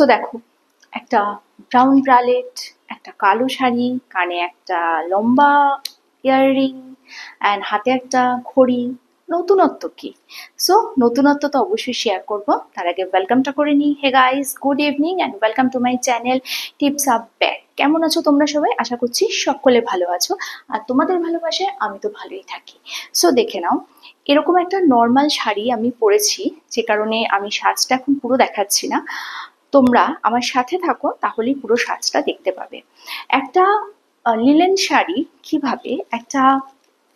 So দেখো, একটা brown bralette, একটা কালো শাড়ি, কানে একটা লম্বা ইয়াররিং অ্যান্ড হাতে একটা ঘড়ি। নতুনত্ব কি? সো নতুনত্ব তো অবশ্যই শেয়ার করব। তার আগে ওয়েলকামটা করে নিই। Hey guys, good evening and welcome to my channel tips up back. কেমন আছো তোমরা সবাই? আশা করছি সকলে ভালো আছো, আর তোমাদের ভালোবাসায় আমি তো ভালোই থাকি। সো দেখে নাও, এরকম একটা নর্মাল শাড়ি আমি পরেছি, যে কারণে আমি সাজটা এখন পুরো দেখাচ্ছি না। তোমরা আমার সাথে থাকো, তাহলেই পুরো সাজটা দেখতে পাবে। একটা লিনেন শাড়ি কিভাবে একটা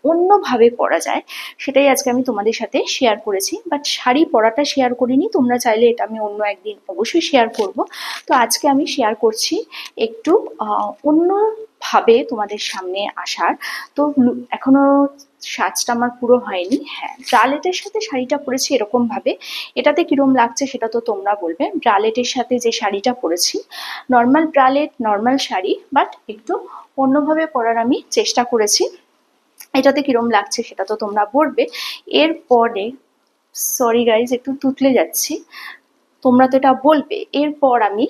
অন্যভাবে পরা যায়, সেটাই আজকে আমি তোমাদের সাথে শেয়ার করেছি। বাট শাড়ি পরাটা শেয়ার করিনি, তোমরা চাইলে এটা আমি অন্য একদিন অবশ্যই শেয়ার করব। তো আজকে আমি শেয়ার করছি একটু অন্যভাবে তোমাদের সামনে আসার। তো এখনো সাজটা আমার পুরো হয়নি। হ্যাঁ, ব্রালেটের সাথে শাড়িটা পরেছি এরকম ভাবে। এটাতে কিরম লাগছে সেটা তো তোমরা বলবে। ব্রালেটের সাথে যে শাড়িটা পরেছি, normal bralette, normal sari, but একটু অন্যভাবে পরার আমি চেষ্টা করেছি। এটাতে কিরম লাগছে সেটা তো তোমরা বলবে। এরপরে, সরি গাইজ, একটু তুতলে যাচ্ছি, তোমরা তো এটা বলবে। এরপর আমি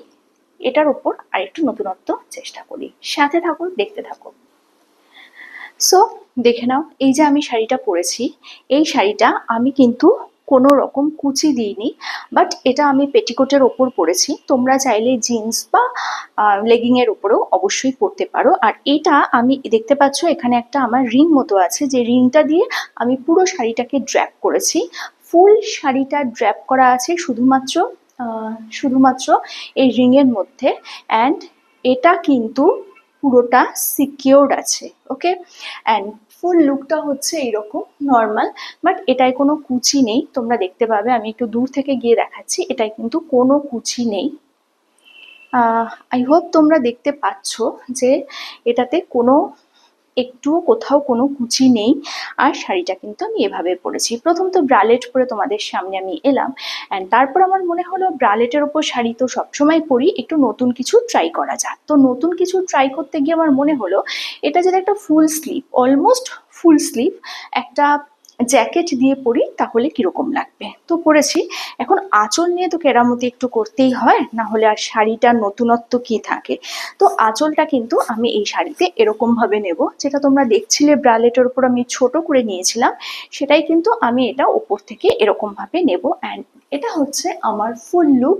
এটার উপর আর একটু নতুনত্ব চেষ্টা করি। সাথে থাকো, দেখতে থাকো। সো দেখে নাও, এই যে আমি শাড়িটা পরেছি, এই শাড়িটা আমি কিন্তু কোনো রকম কুচি দিইনি, বাট এটা আমি পেটিকোটের ওপর পরেছি। তোমরা চাইলে জিন্স বা লেগিং এর উপরেও অবশ্যই পরতে পারো। আর এটা আমি দেখতে পাচ্ছ, এখানে একটা আমার রিং মতো আছে, যে রিংটা দিয়ে আমি পুরো শাড়িটাকে ড্র্যাপ করেছি। ফুল শাড়িটা ড্র্যাপ করা আছে শুধুমাত্র এই রিং এর মধ্যে। অ্যান্ড এটা কিন্তু পুরোটা সিকিউরড আছে, ওকে। অ্যান্ড ফুল লুকটা হচ্ছে এইরকম নর্মাল, বাট এটায় কোনো কুচি নেই। তোমরা দেখতে পাবে, আমি একটু দূর থেকে গিয়ে দেখাচ্ছি, এটায় কিন্তু কোনো কুচি নেই। আই হোপ তোমরা দেখতে পাচ্ছ যে এটাতে কোনো একটুও কোথাও কোনো কুচি নেই। আর শাড়িটা কিন্তু আমি এভাবে পরেছি। প্রথম তো ব্রালেট পরে তোমাদের সামনে আমি এলাম, অ্যান্ড তারপর আমার মনে হলো ব্রালেটের ওপর শাড়ি তো সবসময় পরি, একটু নতুন কিছু ট্রাই করা যাক। তো নতুন কিছু ট্রাই করতে গিয়ে আমার মনে হলো এটা যদি একটা full sleeve, almost full sleeve একটা জ্যাকেট দিয়ে পরি তাহলে কিরকম লাগবে। তো পরেছি। এখন আঁচল নিয়ে তো কেরামতি একটু করতেই হয়, না হলে আর শাড়িটার নতুনত্ব কি থাকে। তো আঁচলটা কিন্তু আমি এই শাড়িতে এরকম ভাবে নেব, যেটা তোমরা দেখছিলে ব্রালেটের উপর আমি ছোট করে নিয়েছিলাম, সেটাই কিন্তু আমি এটা ওপর থেকে এরকম ভাবে নেব। অ্যান্ড এটা হচ্ছে আমার ফুল লুক।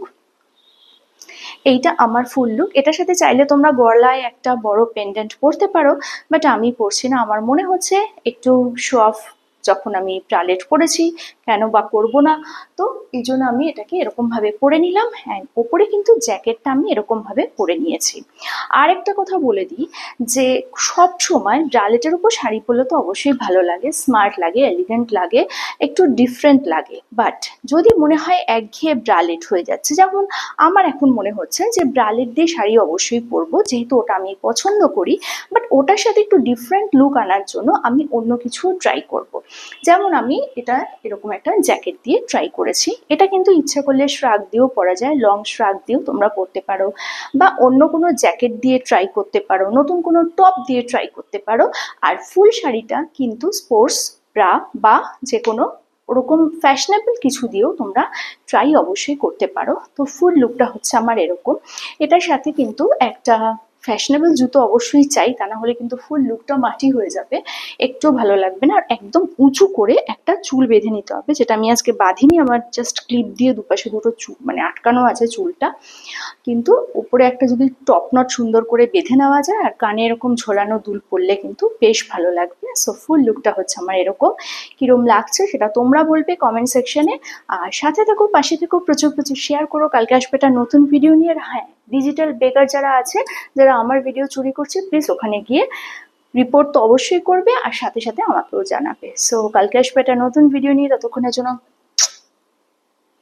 এইটা আমার ফুল লুক। এটার সাথে চাইলে তোমরা গলায় একটা বড় পেন্ডেন্ট পরতে পারো, বাট আমি পরছি না। আমার মনে হচ্ছে একটু শো অফ, যখন আমি ব্রালেট পরেছি কেন বা করবো না। তো এই জন্য আমি এটাকে এরকম ভাবে পরে নিলাম। হ্যাঁ, ওপরে কিন্তু জ্যাকেটটা আমি এরকম ভাবে পরে নিয়েছি। আর একটা কথা বলে দিই, যে সব সময় ব্রালেটের উপর শাড়ি পরলে তো অবশ্যই ভালো লাগে, স্মার্ট লাগে, এলিগেন্ট লাগে, একটু ডিফারেন্ট লাগে। বাট যদি মনে হয় একঘেয়ে ব্রালেট হয়ে যাচ্ছে, যেমন আমার এখন মনে হচ্ছে যে ব্রালেট দিয়ে শাড়ি অবশ্যই পরবো, যেহেতু ওটা আমি পছন্দ করি, বাট ওটার সাথে একটু ডিফারেন্ট লুক আনার জন্য আমি অন্য কিছু ট্রাই করব। যেমন আমি এটা এরকম একটা জ্যাকেট দিয়ে ট্রাই করেছি। এটা কিন্তু ইচ্ছা করলে শ্রাগ দিয়েও পরা যায়, লং শ্রাগ দিয়েও তোমরা পরতে পারো, বা অন্য কোনো জ্যাকেট দিয়ে ট্রাই করতে পারো, নতুন কোনো টপ দিয়ে ট্রাই করতে পারো। আর ফুল শাড়িটা কিন্তু স্পোর্টস ব্রা বা যে কোনো ওরকম ফ্যাশনেবল কিছু দিয়েও তোমরা ট্রাই অবশ্যই করতে পারো। তো ফুল লুকটা হচ্ছে আমার এরকম। এটার সাথে কিন্তু একটা ফ্যাশনেবল জুতো অবশ্যই চাই, তা না হলে কিন্তু ফুল লুকটা মাটি হয়ে যাবে, একটু ভালো লাগবে না। আর একদম উঁচু করে একটা চুল বেঁধে নিতে হবে, যেটা আমি আজকে বাঁধিনি, আমার জাস্ট ক্লিপ দিয়ে দুপাশে দুটো চুল মানে আটকানো আছে চুলটা। কিন্তু উপরে একটা যদি টপ নট সুন্দর করে বেঁধে নেওয়া যায়, আর কানে এরকম ঝোলানো দুল পরলে কিন্তু বেশ ভালো লাগবে। সো ফুল লুকটা হচ্ছে আমার এরকম। কিরম লাগছে সেটা তোমরা বলবে কমেন্ট সেকশনে। আর সাথে থাকো, পাশে থেকো, প্রচুর প্রচুর শেয়ার করো। কালকে আসবে একটা নতুন ভিডিও নিয়ে। হ্যাঁ, ডিজিটাল বেকার যারা আছে, যারা আমার ভিডিও চুরি করছে, প্লিজ ওখানে গিয়ে রিপোর্ট তো অবশ্যই করবে, আর সাথে সাথে আমাকেও জানাবে। সো কালকে আসবে একটা নতুন ভিডিও নিয়ে, ততক্ষণের জন্য